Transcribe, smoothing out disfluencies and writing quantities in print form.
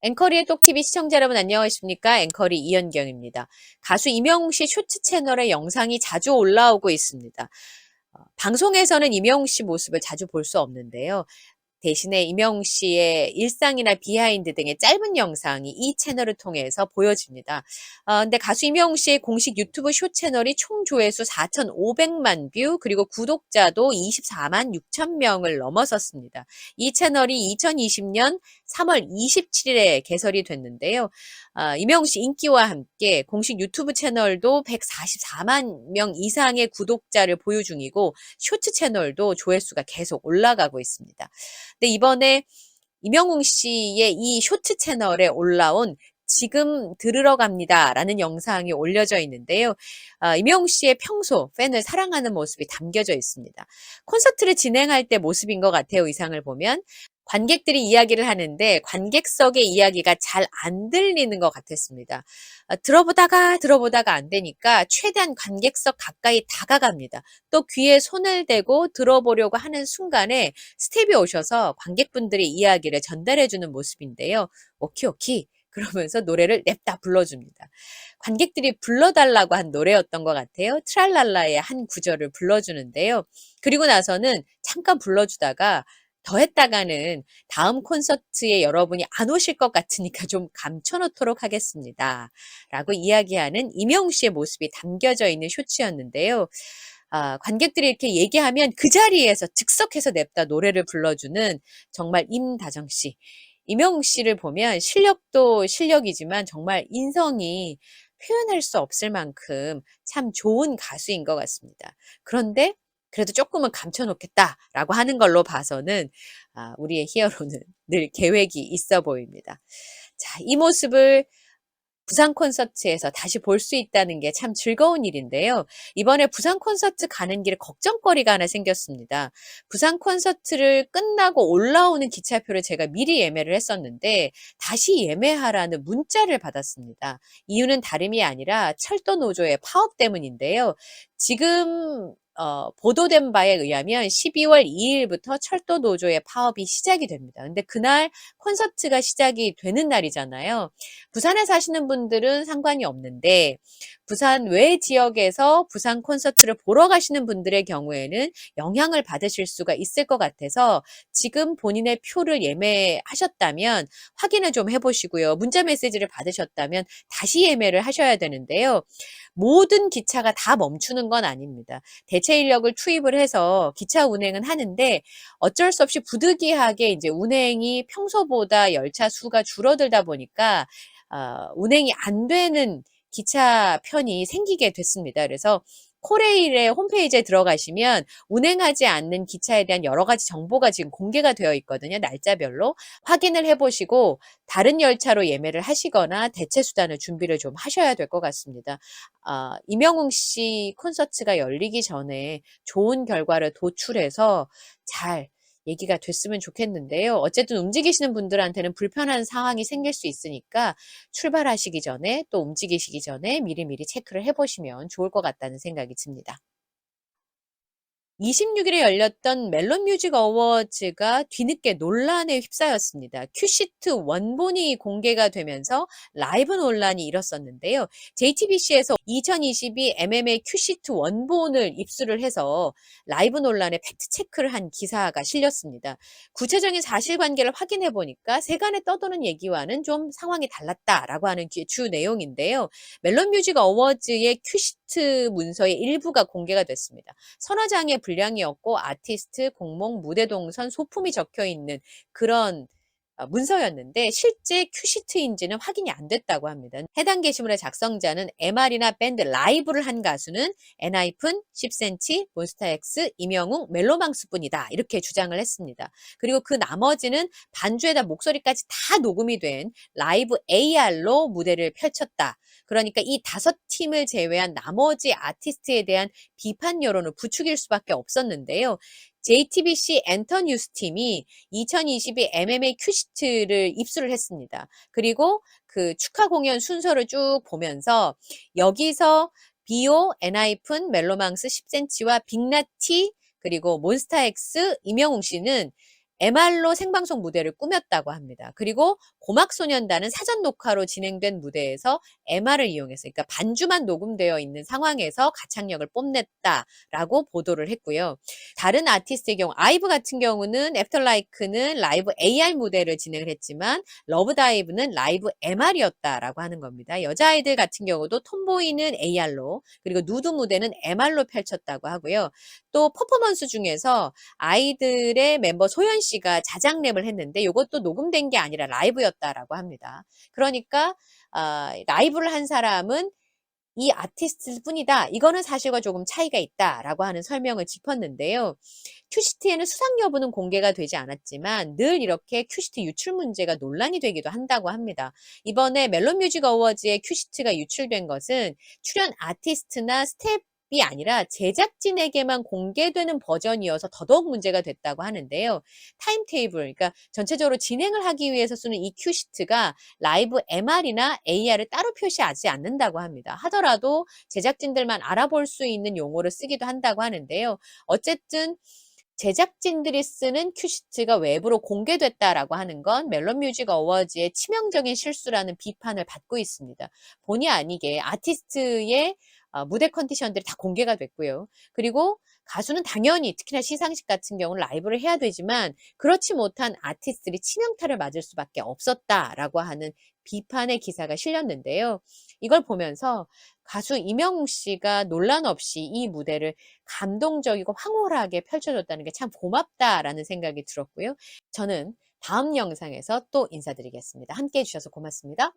앵커리의 똑TV 시청자 여러분 안녕하십니까? 앵커리 이현경입니다. 가수 임영웅 씨 쇼츠 채널에 영상이 자주 올라오고 있습니다. 방송에서는 임영웅 씨 모습을 자주 볼 수 없는데요. 대신에 임영웅 씨의 일상이나 비하인드 등의 짧은 영상이 이 채널을 통해서 보여집니다. 근데 가수 임영웅 씨의 공식 유튜브 쇼 채널이 총 조회수 4,500만 뷰, 그리고 구독자도 24만 6천 명을 넘어섰습니다. 이 채널이 2020년 3월 27일에 개설이 됐는데요. 임영웅 씨 인기와 함께 공식 유튜브 채널도 144만 명 이상의 구독자를 보유 중이고, 쇼츠 채널도 조회수가 계속 올라가고 있습니다. 근데 이번에 임영웅 씨의 이 쇼츠 채널에 올라온 지금 들으러 갑니다라는 영상이 올려져 있는데요. 임영웅 씨의 평소 팬을 사랑하는 모습이 담겨져 있습니다. 콘서트를 진행할 때 모습인 것 같아요. 의상을 보면. 관객들이 이야기를 하는데 관객석의 이야기가 잘 안 들리는 것 같았습니다. 들어보다가 안 되니까 최대한 관객석 가까이 다가갑니다. 또 귀에 손을 대고 들어보려고 하는 순간에 스텝이 오셔서 관객분들의 이야기를 전달해주는 모습인데요. 오키 오키 그러면서 노래를 냅다 불러줍니다. 관객들이 불러달라고 한 노래였던 것 같아요. 트랄랄라의 한 구절을 불러주는데요. 그리고 나서는 잠깐 불러주다가 더 했다가는 다음 콘서트에 여러분이 안 오실 것 같으니까 좀 감춰놓도록 하겠습니다. 라고 이야기하는 임영웅 씨의 모습이 담겨져 있는 쇼츠였는데요. 관객들이 이렇게 얘기하면 그 자리에서 즉석해서 냅다 노래를 불러주는 정말 임다정 씨. 임영웅 씨를 보면 실력도 실력이지만 정말 인성이 표현할 수 없을 만큼 참 좋은 가수인 것 같습니다. 그런데 그래도 조금은 감춰놓겠다라고 하는 걸로 봐서는 우리의 히어로는 늘 계획이 있어 보입니다. 자, 이 모습을 부산 콘서트에서 다시 볼 수 있다는 게 참 즐거운 일인데요. 이번에 부산 콘서트 가는 길에 걱정거리가 하나 생겼습니다. 부산 콘서트를 끝나고 올라오는 기차표를 제가 미리 예매를 했었는데 다시 예매하라는 문자를 받았습니다. 이유는 다름이 아니라 철도 노조의 파업 때문인데요. 지금 보도된 바에 의하면 12월 2일부터 철도 노조의 파업이 시작이 됩니다. 근데 그날 콘서트가 시작이 되는 날이잖아요. 부산에 사시는 분들은 상관이 없는데 부산 외 지역에서 부산 콘서트를 보러 가시는 분들의 경우에는 영향을 받으실 수가 있을 것 같아서 지금 본인의 표를 예매하셨다면 확인을 좀 해보시고요. 문자 메시지를 받으셨다면 다시 예매를 하셔야 되는데요. 모든 기차가 다 멈추는 건 아닙니다. 대체 인력을 투입을 해서 기차 운행은 하는데 어쩔 수 없이 부득이하게 이제 운행이 평소보다 열차 수가 줄어들다 보니까 운행이 안 되는 기차 편이 생기게 됐습니다. 그래서 코레일의 홈페이지에 들어가시면 운행하지 않는 기차에 대한 여러 가지 정보가 지금 공개가 되어 있거든요. 날짜별로. 확인을 해보시고 다른 열차로 예매를 하시거나 대체 수단을 준비를 좀 하셔야 될 것 같습니다. 임영웅 씨 콘서트가 열리기 전에 좋은 결과를 도출해서 잘 얘기가 됐으면 좋겠는데요. 어쨌든 움직이시는 분들한테는 불편한 상황이 생길 수 있으니까 출발하시기 전에 또 움직이시기 전에 미리미리 체크를 해보시면 좋을 것 같다는 생각이 듭니다. 26일에 열렸던 멜론 뮤직 어워즈가 뒤늦게 논란에 휩싸였습니다. 큐시트 원본이 공개가 되면서 라이브 논란이 일었었는데요. JTBC에서 2022 MMA 큐시트 원본을 입수를 해서 라이브 논란에 팩트체크를 한 기사가 실렸습니다. 구체적인 사실관계를 확인해 보니까 세간에 떠도는 얘기와는 좀 상황이 달랐다라고 하는 주 내용인데요. 멜론 뮤직 어워즈의 큐시트 문서의 일부가 공개가 됐습니다. 서너 장의 분량이었고 아티스트, 공목, 무대 동선, 소품이 적혀 있는 그런 문서였는데 실제 큐시트인지는 확인이 안 됐다고 합니다. 해당 게시물의 작성자는 MR이나 밴드 라이브를 한 가수는 엔하이픈, 10cm, 몬스타엑스, 임영웅, 멜로망스뿐이다 이렇게 주장을 했습니다. 그리고 그 나머지는 반주에다 목소리까지 다 녹음이 된 라이브 AR로 무대를 펼쳤다. 그러니까 이 5팀을 제외한 나머지 아티스트에 대한 비판 여론을 부추길 수밖에 없었는데요. JTBC 엔터뉴스 팀이 2022 MMA 큐시트를 입수를 했습니다. 그리고 그 축하 공연 순서를 쭉 보면서 여기서 비오, 엔하이픈, 멜로망스 10cm와 빅나티 그리고 몬스타엑스, 임영웅 씨는 MR로 생방송 무대를 꾸몄다고 합니다. 그리고 고막소년단은 사전 녹화로 진행된 무대에서 MR을 이용해서, 그러니까 반주만 녹음되어 있는 상황에서 가창력을 뽐냈다라고 보도를 했고요. 다른 아티스트의 경우, 아이브 같은 경우는 애프터라이크는 라이브 AR 무대를 진행을 했지만 러브다이브는 라이브 MR이었다라고 하는 겁니다. 여자아이들 같은 경우도 톰보이는 AR로, 그리고 누드 무대는 MR로 펼쳤다고 하고요. 또 퍼포먼스 중에서 아이들의 멤버 소연 씨가 자작 랩을 했는데 이것도 녹음된 게 아니라 라이브였다라고 합니다. 그러니까 라이브를 한 사람은 이 아티스트 뿐이다. 이거는 사실과 조금 차이가 있다라고 하는 설명을 짚었는데요. 큐시트에는 수상 여부는 공개가 되지 않았지만 늘 이렇게 큐시트 유출 문제가 논란이 되기도 한다고 합니다. 이번에 멜론뮤직 어워즈에 큐시트가 유출된 것은 출연 아티스트나 스텝이 아니라 제작진에게만 공개되는 버전이어서 더더욱 문제가 됐다고 하는데요. 타임테이블, 그러니까 전체적으로 진행을 하기 위해서 쓰는 이 큐시트가 라이브 MR이나 AR을 따로 표시하지 않는다고 합니다. 하더라도 제작진들만 알아볼 수 있는 용어를 쓰기도 한다고 하는데요. 어쨌든 제작진들이 쓰는 큐시트가 외부로 공개됐다라고 하는 건 멜론뮤직 어워즈의 치명적인 실수라는 비판을 받고 있습니다. 본의 아니게 아티스트의 무대 컨디션들이 다 공개가 됐고요. 그리고 가수는 당연히 특히나 시상식 같은 경우는 라이브를 해야 되지만 그렇지 못한 아티스트들이 치명타를 맞을 수밖에 없었다라고 하는 비판의 기사가 실렸는데요. 이걸 보면서 가수 이명웅 씨가 논란 없이 이 무대를 감동적이고 황홀하게 펼쳐줬다는 게 참 고맙다라는 생각이 들었고요. 저는 다음 영상에서 또 인사드리겠습니다. 함께 해주셔서 고맙습니다.